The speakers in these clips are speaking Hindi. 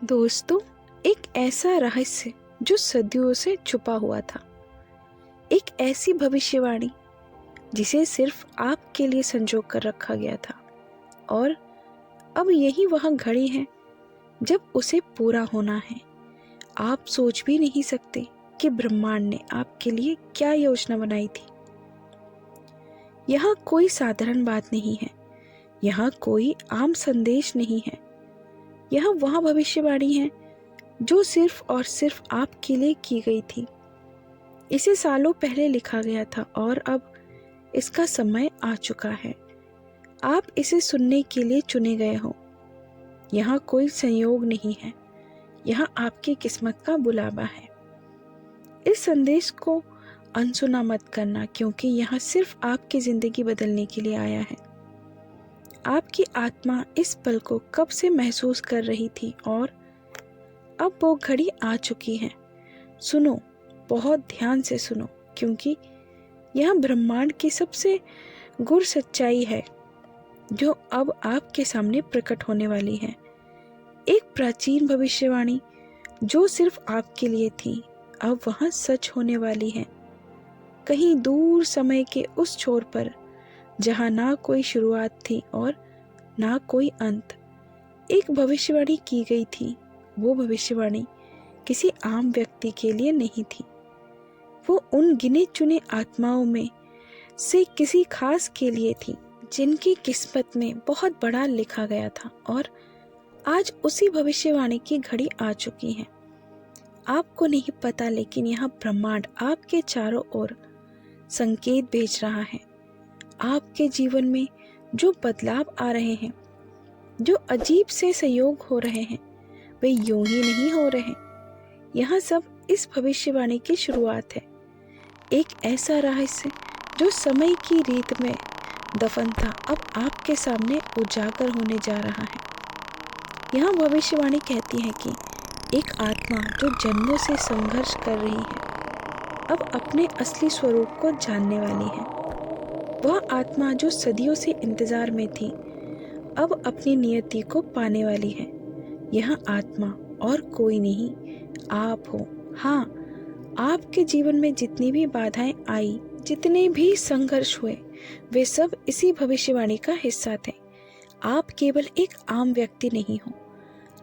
दोस्तों, एक ऐसा रहस्य जो सदियों से छुपा हुआ था, एक ऐसी भविष्यवाणी जिसे सिर्फ आपके लिए संजो कर रखा गया था, और अब यही वह घड़ी है जब उसे पूरा होना है। आप सोच भी नहीं सकते कि ब्रह्मांड ने आपके लिए क्या योजना बनाई थी। यह कोई साधारण बात नहीं है, यह कोई आम संदेश नहीं है। यह वह भविष्यवाणी है जो सिर्फ और सिर्फ आपके लिए की गई थी। इसे सालों पहले लिखा गया था और अब इसका समय आ चुका है। आप इसे सुनने के लिए चुने गए हो। यहाँ कोई संयोग नहीं है, यह आपकी किस्मत का बुलावा है। इस संदेश को अनसुना मत करना, क्योंकि यह सिर्फ आपकी जिंदगी बदलने के लिए आया है। आपकी आत्मा इस पल को कब से महसूस कर रही थी और अब वो घड़ी आ चुकी है। सुनो, बहुत ध्यान से सुनो, क्योंकि यह ब्रह्मांड की सबसे गुर सच्चाई है जो अब आपके सामने प्रकट होने वाली है। एक प्राचीन भविष्यवाणी जो सिर्फ आपके लिए थी, अब वह सच होने वाली है। कहीं दूर समय के उस छोर पर, जहां ना कोई शुरुआत थी और ना कोई अंत, एक भविष्यवाणी की गई थी। वो भविष्यवाणी किसी आम व्यक्ति के लिए नहीं थी, वो उन गिने चुने आत्माओं में से किसी खास के लिए थी, जिनकी किस्मत में बहुत बड़ा लिखा गया था। और आज उसी भविष्यवाणी की घड़ी आ चुकी है। आपको नहीं पता, लेकिन यह ब्रह्मांड आपके चारों ओर संकेत भेज रहा है। आपके जीवन में जो बदलाव आ रहे हैं, जो अजीब से संयोग हो रहे हैं, वे यूं ही नहीं हो रहे। यह सब इस भविष्यवाणी की शुरुआत है। एक ऐसा रहस्य जो समय की रीत में दफन था, अब आपके सामने उजागर होने जा रहा है। यह भविष्यवाणी कहती है कि एक आत्मा जो जन्मों से संघर्ष कर रही है, अब अपने असली स्वरूप को जानने वाली है। वह आत्मा जो सदियों से इंतजार में थी, अब अपनी नियति को पाने वाली है। यह आत्मा और कोई नहीं, आप हो। हाँ, आपके जीवन में जितनी भी बाधाएं आई, जितने भी संघर्ष हुए, वे सब इसी भविष्यवाणी का हिस्सा थे। आप केवल एक आम व्यक्ति नहीं हो।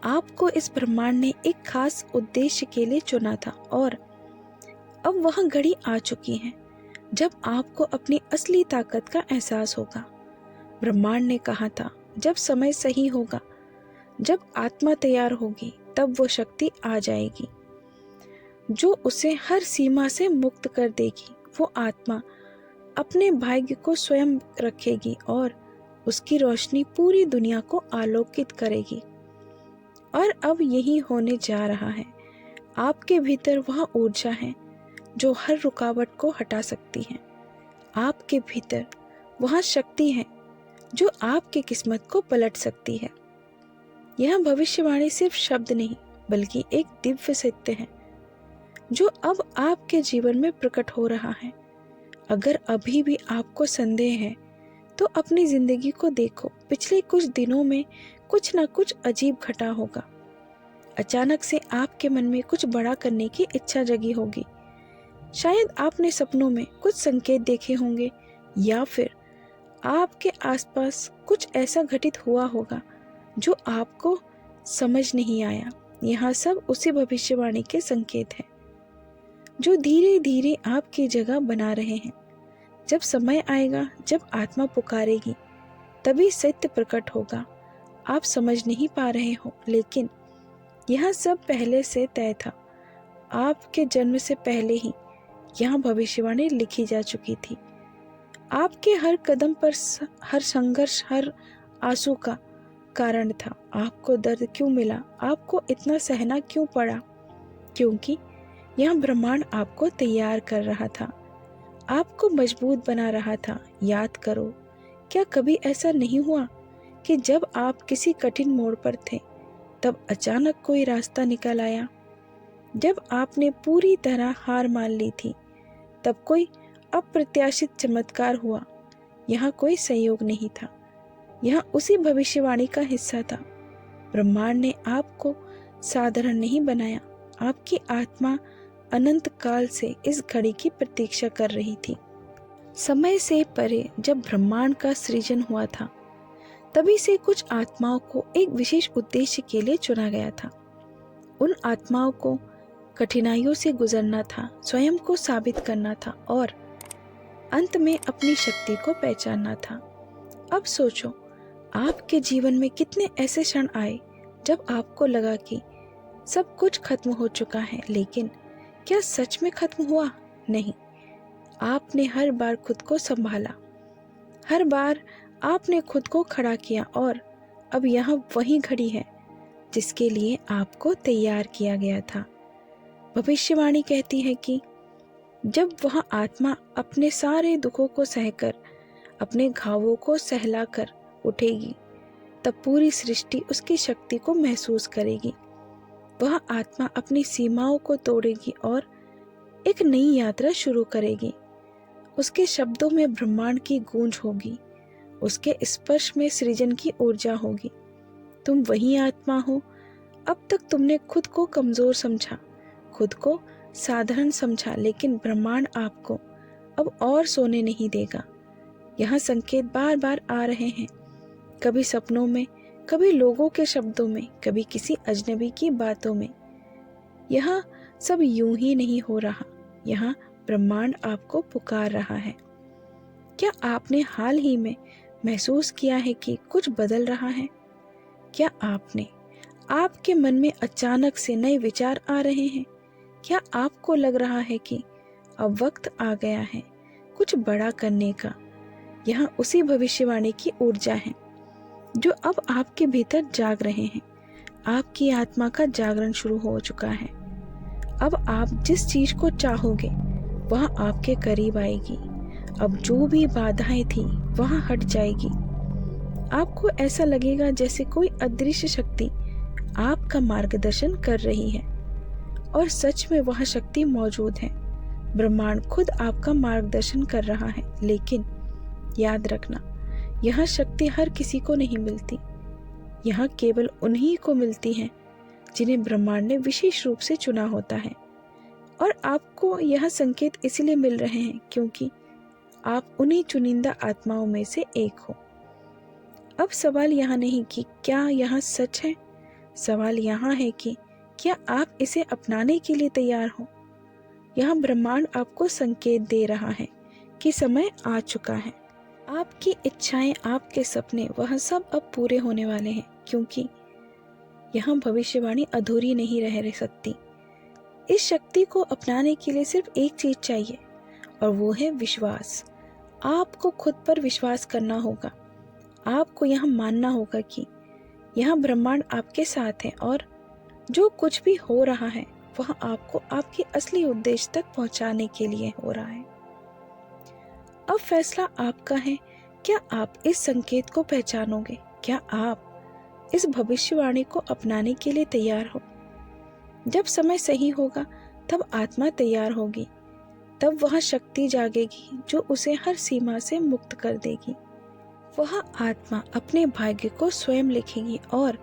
आपको इस ब्रह्मांड ने एक खास उद्देश्य के लिए चुना था, और अब वह घड़ी आ चुकी है जब आपको अपनी असली ताकत का एहसास होगा। ब्रह्मांड ने कहा था, जब समय सही होगा, जब आत्मा तैयार होगी, तब वो शक्ति आ जाएगी जो उसे हर सीमा से मुक्त कर देगी। वो आत्मा अपने भाग्य को स्वयं रखेगी और उसकी रोशनी पूरी दुनिया को आलोकित करेगी। और अब यही होने जा रहा है। आपके भीतर वह ऊर्जा है जो हर रुकावट को हटा सकती है। आपके भीतर वह शक्ति है जो आपकी किस्मत को पलट सकती है। यह भविष्यवाणी सिर्फ शब्द नहीं, बल्कि एक दिव्य सत्य है जो अब आपके जीवन में प्रकट हो रहा है। अगर अभी भी आपको संदेह है, तो अपनी जिंदगी को देखो। पिछले कुछ दिनों में कुछ ना कुछ अजीब घटा होगा। अचानक से आपके मन में कुछ बड़ा करने की इच्छा जगी होगी। शायद आपने सपनों में कुछ संकेत देखे होंगे, या फिर आपके आसपास कुछ ऐसा घटित हुआ होगा जो आपको समझ नहीं आया। यह सब उसी भविष्यवाणी के संकेत हैं जो धीरे धीरे आपकी जगह बना रहे हैं। जब समय आएगा, जब आत्मा पुकारेगी, तभी सत्य प्रकट होगा। आप समझ नहीं पा रहे हो, लेकिन यह सब पहले से तय था। आपके जन्म से पहले ही यह भविष्यवाणी लिखी जा चुकी थी। आपके हर कदम पर हर संघर्ष, हर आंसू का कारण था। आपको दर्द क्यों मिला, आपको इतना सहना क्यों पड़ा? क्योंकि यह ब्रह्मांड आपको तैयार कर रहा था, आपको मजबूत बना रहा था। याद करो, क्या कभी ऐसा नहीं हुआ कि जब आप किसी कठिन मोड़ पर थे, तब अचानक कोई रास्ता निकल आया? जब आपने पूरी तरह हार मान ली थी, तब कोई अप्रत्याशित चमत्कार हुआ। यह कोई संयोग नहीं था, यह उसी भविष्यवाणी का हिस्सा था। ब्रह्मांड ने आपको साधारण नहीं बनाया। आपकी आत्मा अनंत काल से इस घड़ी की प्रतीक्षा कर रही थी। समय से परे जब ब्रह्मांड का सृजन हुआ था, तभी से कुछ आत्माओं को एक विशेष उद्देश्य के लिए चुना गया था। उन आत्माओं को कठिनाइयों से गुजरना था, स्वयं को साबित करना था और अंत में अपनी शक्ति को पहचानना था। अब सोचो, आपके जीवन में कितने ऐसे क्षण आए जब आपको लगा कि सब कुछ खत्म हो चुका है, लेकिन क्या सच में खत्म हुआ? नहीं। आपने हर बार खुद को संभाला, हर बार आपने खुद को खड़ा किया और अब यहाँ वही घड़ी है जिसके लिए आपको तैयार किया गया था। भविष्यवाणी कहती है कि जब वह आत्मा अपने सारे दुखों को सहकर, अपने घावों को सहलाकर उठेगी, तब पूरी सृष्टि उसकी शक्ति को महसूस करेगी। वह आत्मा अपनी सीमाओं को तोड़ेगी और एक नई यात्रा शुरू करेगी। उसके शब्दों में ब्रह्मांड की गूंज होगी, उसके स्पर्श में सृजन की ऊर्जा होगी। तुम वही आत्मा हो। अब तक तुमने खुद को कमजोर समझा, खुद को साधारण समझा, लेकिन ब्रह्मांड आपको अब और सोने नहीं देगा। यहाँ संकेत बार बार आ रहे हैं, कभी सपनों में, कभी लोगों के शब्दों में, कभी किसी अजनबी की बातों में। यहाँ सब यूं ही नहीं हो रहा, यहाँ ब्रह्मांड आपको पुकार रहा है। क्या आपने हाल ही में महसूस किया है कि कुछ बदल रहा है? क्या आपके मन में अचानक से नए विचार आ रहे हैं? क्या आपको लग रहा है कि अब वक्त आ गया है कुछ बड़ा करने का? यहाँ उसी भविष्यवाणी की ऊर्जा है जो अब आपके भीतर जाग रहे हैं। आपकी आत्मा का जागरण शुरू हो चुका है। अब आप जिस चीज को चाहोगे वह आपके करीब आएगी। अब जो भी बाधाएं थी वह हट जाएगी। आपको ऐसा लगेगा जैसे कोई अदृश्य शक्ति आपका मार्गदर्शन कर रही है, और सच में वह शक्ति मौजूद है। ब्रह्मांड खुद आपका मार्गदर्शन कर रहा है। लेकिन याद रखना, यह शक्ति हर किसी को नहीं मिलती। यह केवल उन्हीं को मिलती है जिन्हें ब्रह्मांड ने विशेष रूप से चुना होता है। और आपको यह संकेत इसलिए मिल रहे हैं क्योंकि आप उन्हीं चुनिंदा आत्माओं में से एक हो। अब सवाल यहाँ नहीं कि क्या यह सच है, सवाल यहाँ है कि क्या आप इसे अपनाने के लिए तैयार हो। यहाँ ब्रह्मांड आपको संकेत दे रहा है कि समय आ चुका है। आपकी इच्छाएं, आपके सपने, वह सब अब पूरे होने वाले हैं, क्योंकि यहाँ भविष्यवाणी अधूरी नहीं रह सकती। इस शक्ति को अपनाने के लिए सिर्फ एक चीज चाहिए, और वो है विश्वास। आपको खुद पर विश्वास करना होगा। आपको यहाँ मानना होगा कि यहाँ ब्रह्मांड आपके साथ है और जो कुछ भी हो रहा है वह आपको आपके असली उद्देश्य तक पहुंचाने के लिए हो रहा है। अब फैसला आपका है। क्या आप इस संकेत को पहचानोगे? क्या आप इस भविष्यवाणी को अपनाने के लिए तैयार हो? जब समय सही होगा तब आत्मा तैयार होगी, तब वह शक्ति जागेगी जो उसे हर सीमा से मुक्त कर देगी। वह आत्मा अपने भाग्य को स्वयं लिखेगी और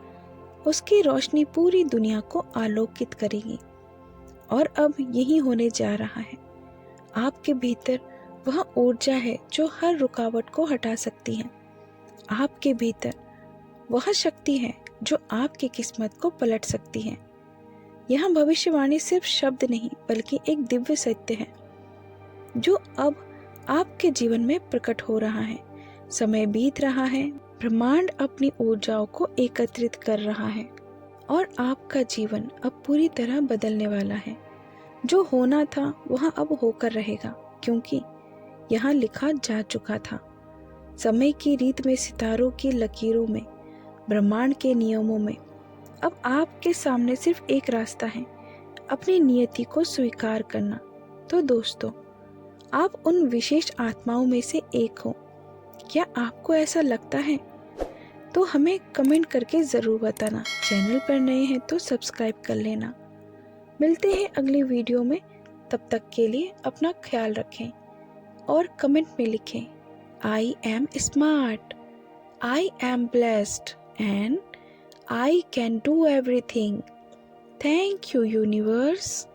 उसकी रोशनी पूरी दुनिया को आलोकित करेगी। और अब यही होने जा रहा है। आपके भीतर वह ऊर्जा है जो हर रुकावट को हटा सकती है। आपके भीतर वह शक्ति है जो आपकी किस्मत को पलट सकती है। यह भविष्यवाणी सिर्फ शब्द नहीं बल्कि एक दिव्य सत्य है जो अब आपके जीवन में प्रकट हो रहा है। समय बीत रहा है, ब्रह्मांड अपनी ऊर्जाओं को एकत्रित कर रहा है और आपका जीवन अब पूरी तरह बदलने वाला है। जो होना था वह अब होकर रहेगा, क्योंकि यहाँ लिखा जा चुका था। समय की रीत में, सितारों की लकीरों में, ब्रह्मांड के नियमों में अब आपके सामने सिर्फ एक रास्ता है, अपनी नियति को स्वीकार करना। तो दोस्तों, आप उन विशेष आत्माओं में से एक हो। क्या आपको ऐसा लगता है? तो हमें कमेंट करके ज़रूर बताना। चैनल पर नए हैं तो सब्सक्राइब कर लेना। मिलते हैं अगली वीडियो में। तब तक के लिए अपना ख्याल रखें और कमेंट में लिखें, I am smart, I am blessed and I can do everything. Thank you universe.